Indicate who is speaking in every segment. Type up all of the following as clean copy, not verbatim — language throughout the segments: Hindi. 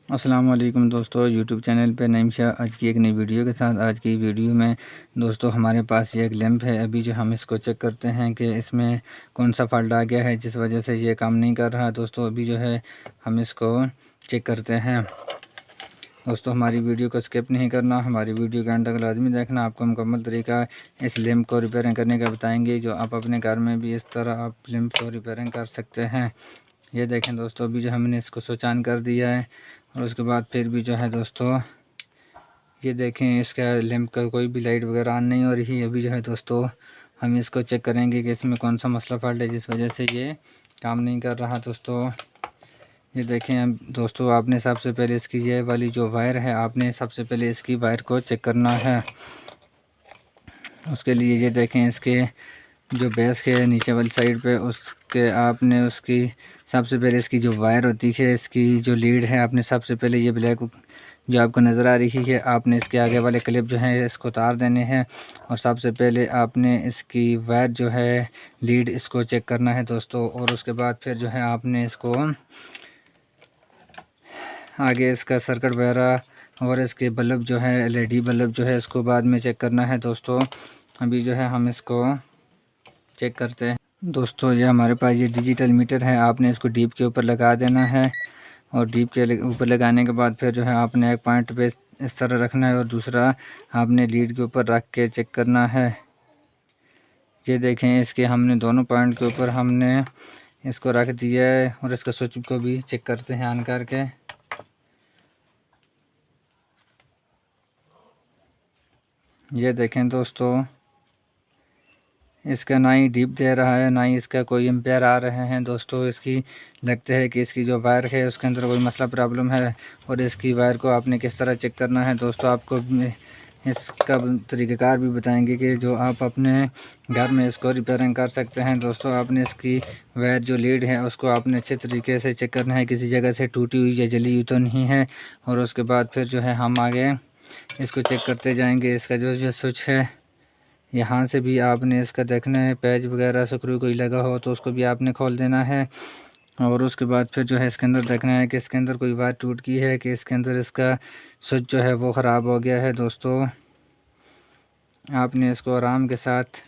Speaker 1: अस्सलाम वालेकुम दोस्तों, यूट्यूब चैनल पे नईम शाह आज की एक नई वीडियो के साथ। आज की वीडियो में दोस्तों हमारे पास ये एक लैंप है। अभी जो हम इसको चेक करते हैं कि इसमें कौन सा फ़ॉल्ट आ गया है जिस वजह से ये काम नहीं कर रहा। दोस्तों अभी जो है हम इसको चेक करते हैं। दोस्तों हमारी वीडियो को स्किप नहीं करना, हमारी वीडियो के अंत तक लाजमी देखना। आपको मुकम्मल तरीका इस लैंप को रिपेयरिंग करने का बताएंगे, जो आप अपने घर में भी इस तरह आप लैंप को रिपेयरिंग कर सकते हैं। ये देखें दोस्तों, अभी जो हमने इसको स्विच ऑन कर दिया है और उसके बाद फिर भी जो है दोस्तों ये देखें इसका लैंप का कोई भी लाइट वगैरह ऑन नहीं हो रही। अभी जो है दोस्तों हम इसको चेक करेंगे कि इसमें कौन सा मसला फॉल्ट है जिस वजह से ये काम नहीं कर रहा। दोस्तों ये देखें दोस्तों, आपने सबसे पहले इसकी ये वाली जो वायर है, आपने सबसे पहले इसकी वायर को चेक करना है। उसके लिए ये देखें इसके जो बेस के नीचे वाली साइड पे उसके आपने उसकी सबसे पहले इसकी जो वायर होती है, इसकी जो लीड है, आपने सबसे पहले ये ब्लैक जो आपको नज़र आ रही है, आपने इसके आगे वाले क्लिप जो है इसको उतार देने हैं और सबसे पहले आपने इसकी वायर जो है लीड इसको चेक करना है दोस्तों। और उसके बाद फिर जो है आपने इसको आगे इसका सर्किट वगैरह और इसके बल्ब जो है एलईडी बल्ब जो है इसको बाद में चेक करना है दोस्तों। अभी जो है हम इसको चेक करते हैं। दोस्तों ये हमारे पास ये डिजिटल मीटर है, आपने इसको डीप के ऊपर लगा देना है और डीप के ऊपर लगाने के बाद फिर जो है आपने एक पॉइंट पे इस तरह रखना है और दूसरा आपने लीड के ऊपर रख के चेक करना है। ये देखें इसके हमने दोनों पॉइंट के ऊपर हमने इसको रख दिया है और इसका स्विच को भी चेक करते हैं ऑन करके। ये देखें दोस्तों, इसका ना ही डीप दे रहा है ना ही इसका कोई एम्पेयर आ रहे हैं। दोस्तों इसकी लगता है कि इसकी जो वायर है उसके अंदर कोई मसला प्रॉब्लम है और इसकी वायर को आपने किस तरह चेक करना है दोस्तों आपको इसका तरीक़ाकार भी बताएंगे कि जो आप अपने घर में इसको रिपेयरिंग कर सकते हैं। दोस्तों आपने इसकी वायर जो लीड है उसको आपने अच्छे तरीके से चेक करना है, किसी जगह से टूटी हुई या जली हुई तो नहीं है। और उसके बाद फिर जो है हम आगे इसको चेक करते जाएंगे। इसका जो स्विच है यहाँ से भी आपने इसका देखना है, पैच वगैरह स्क्रू कोई लगा हो तो उसको भी आपने खोल देना है। और उसके बाद फिर जो है इसके अंदर देखना है कि इसके अंदर कोई वायर टूट गई है, कि इसके अंदर इसका स्विच जो है वो ख़राब हो गया है। दोस्तों आपने इसको आराम के साथ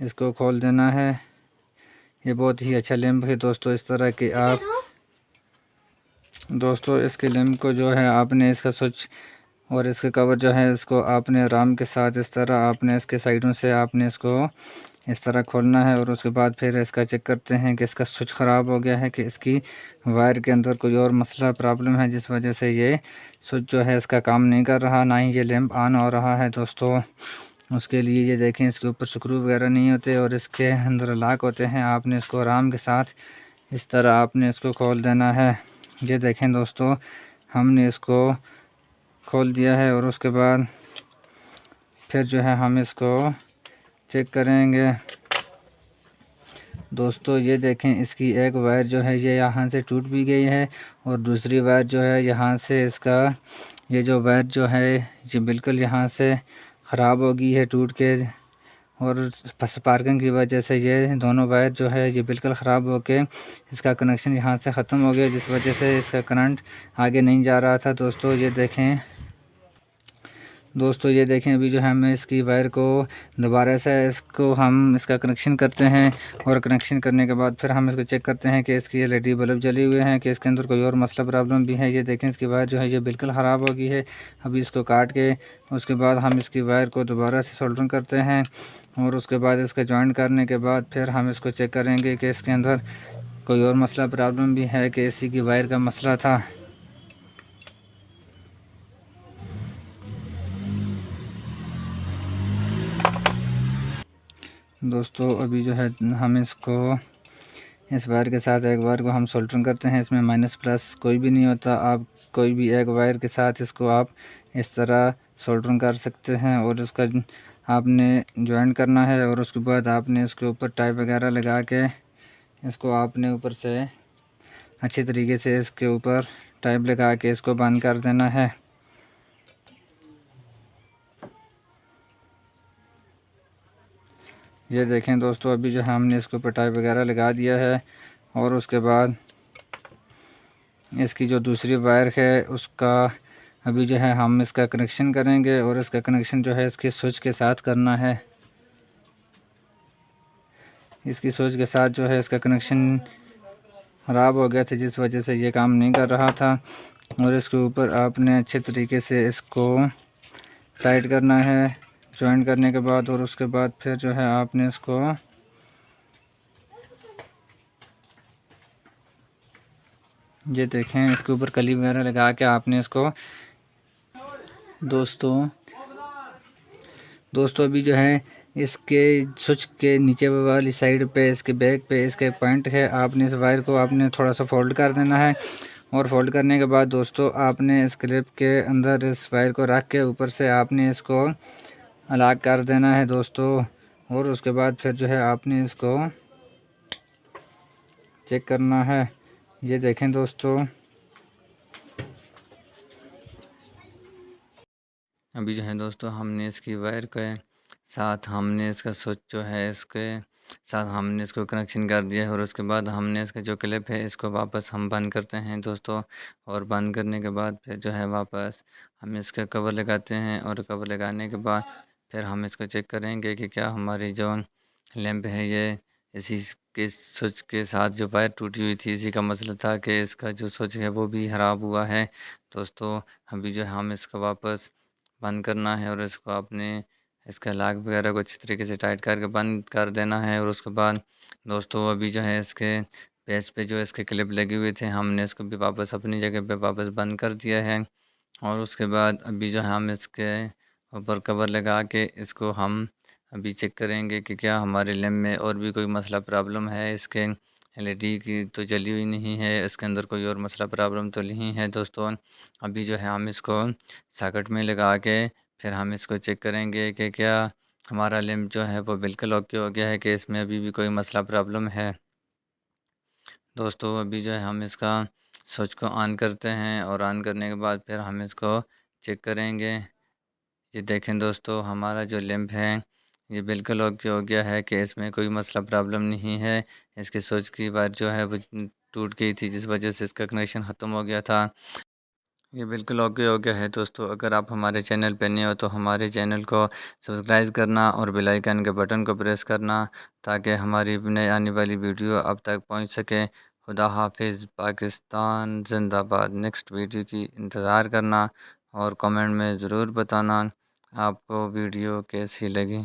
Speaker 1: इसको खोल देना है। ये बहुत ही अच्छा लैंप है दोस्तों। इस तरह के आप दोस्तों इसके लैंप को जो है आपने इसका स्विच और इसके कवर जो है इसको आपने आराम के साथ इस तरह आपने इसके साइडों से आपने इसको इस तरह खोलना है। और उसके बाद फिर इसका चेक करते हैं कि इसका स्विच ख़राब हो गया है, कि इसकी वायर के अंदर कोई और मसला प्रॉब्लम है जिस वजह से ये स्विच जो है इसका काम नहीं कर रहा, ना ही ये लैंप ऑन हो रहा है। दोस्तों उसके लिए ये देखें इसके ऊपर स्क्रू वगैरह नहीं होते और इसके अंदर लॉक होते हैं। आपने इसको आराम के साथ इस तरह आपने इसको खोल देना है। ये देखें दोस्तों, हमने इसको खोल दिया है और उसके बाद फिर जो है हम इसको चेक करेंगे। दोस्तों ये देखें इसकी एक वायर जो है ये यहाँ से टूट भी गई है और दूसरी वायर जो है यहाँ से इसका ये जो वायर जो है ये बिल्कुल यहाँ से ख़राब हो गई है टूट के। और स्पार्किंग की वजह से ये दोनों वायर जो है ये बिल्कुल ख़राब हो के इसका कनेक्शन यहाँ से ख़त्म हो गया, जिस वजह से इसका करंट आगे नहीं जा रहा था। दोस्तों ये देखें अभी जो है हमें इसकी वायर को दोबारा से इसको हम इसका कनेक्शन करते हैं और कनेक्शन करने के बाद फिर हम इसको चेक करते हैं कि इसकी एलईडी बल्ब जले हुए हैं, कि इसके अंदर कोई और मसला प्रॉब्लम भी है। ये देखें इसकी वायर जो है ये बिल्कुल ख़राब हो गई है। अभी इसको काट के उसके बाद हम इसकी वायर को दोबारा से सोल्डरिंग करते हैं और उसके बाद इसका जॉइंट करने के बाद फिर हम इसको चेक करेंगे कि इसके अंदर कोई और मसला प्रॉब्लम भी है, कि इसी की वायर का मसला था। दोस्तों अभी जो है हम इसको इस वायर के साथ एक वायर को हम सोल्डरिंग करते हैं। इसमें माइनस प्लस कोई भी नहीं होता, आप कोई भी एक वायर के साथ इसको आप इस तरह सोल्डरिंग कर सकते हैं और इसका आपने जॉइंट करना है। और उसके बाद आपने इसके ऊपर टाइप वगैरह लगा के इसको आपने ऊपर से अच्छी तरीके से इसके ऊपर टाइप लगा के इसको बंद कर देना है। ये देखें दोस्तों, अभी जो है हमने इसके ऊपर टाइप वगैरह लगा दिया है और उसके बाद इसकी जो दूसरी वायर है उसका अभी जो है हम इसका कनेक्शन करेंगे और इसका कनेक्शन जो है इसके स्विच के साथ करना है। इसकी स्विच के साथ जो है इसका कनेक्शन ख़राब हो गया था, जिस वजह से ये काम नहीं कर रहा था। और इसके ऊपर आपने अच्छे तरीके से इसको टाइट करना है जॉइंट करने के बाद। और उसके बाद फिर जो है आपने इसको ये देखें इसके ऊपर कली वगैरह लगा के आपने इसको दोस्तों अभी जो है इसके स्विच के नीचे वाली साइड पे इसके बैक पे इसके पॉइंट है। आपने इस वायर को आपने थोड़ा सा फोल्ड कर देना है और फोल्ड करने के बाद दोस्तों आपने इस क्लिप के अंदर इस वायर को रख के ऊपर से आपने इसको अलग कर देना है दोस्तों। और उसके बाद फिर जो है आपने इसको चेक करना है। ये देखें दोस्तों अभी जो है दोस्तों हमने इसकी वायर के साथ हमने इसका स्विच जो है इसके साथ हमने इसको कनेक्शन कर दिया है। और उसके बाद हमने इसका जो क्लिप है इसको वापस हम बंद करते हैं दोस्तों। और बंद करने के बाद फिर जो है वापस हम इसका कवर लगाते हैं। और कवर लगाने के बाद फिर हम इसको चेक करेंगे कि क्या हमारी जो लैंप है ये इसी के स्विच के साथ जो वायर टूटी हुई थी इसी का मसला था कि इसका जो स्विच है वो भी ख़राब हुआ है दोस्तों। अभी जो है हम इसको वापस बंद करना है और इसको आपने इसका लॉक वगैरह को अच्छी तरीके से टाइट करके बंद कर देना है। और उसके बाद दोस्तों अभी जो है इसके बेस पे जो इसके क्लिप लगे हुए थे हमने इसको भी वापस अपनी जगह पे वापस बंद कर दिया है। और उसके बाद अभी जो है हम इसके ऊपर कवर लगा के इसको हम अभी चेक करेंगे कि क्या हमारे लैंप में और भी कोई मसला प्रॉब्लम है। इसके एलईडी की तो जली हुई नहीं है, इसके अंदर कोई और मसला प्रॉब्लम तो नहीं है दोस्तों। अभी जो है हम इसको सॉकेट में लगा के फिर हम इसको चेक करेंगे कि क्या हमारा लैंप जो है वो बिल्कुल ओके हो गया है कि इसमें अभी भी कोई मसला प्रॉब्लम है दोस्तों। अभी जो है हम इसका स्विच को ऑन करते हैं और ऑन करने के बाद फिर हम इसको चेक करेंगे। ये देखें दोस्तों हमारा जो लैंप है ये बिल्कुल ओके हो गया है कि इसमें कोई मसला प्रॉब्लम नहीं है। इसके स्विच की वायर जो है वो टूट गई थी जिस वजह से इसका कनेक्शन ख़त्म हो गया था। ये बिल्कुल ओके हो गया है दोस्तों। अगर आप हमारे चैनल पे नए हो तो हमारे चैनल को सब्सक्राइब करना और बेल आइकन के बटन को प्रेस करना ताकि हमारी नई आने वाली वीडियो आप तक पहुंच सके। खुदा हाफिज़। पाकिस्तान जिंदाबाद। नेक्स्ट वीडियो की इंतज़ार करना और कमेंट में ज़रूर बताना आपको वीडियो कैसी लगी।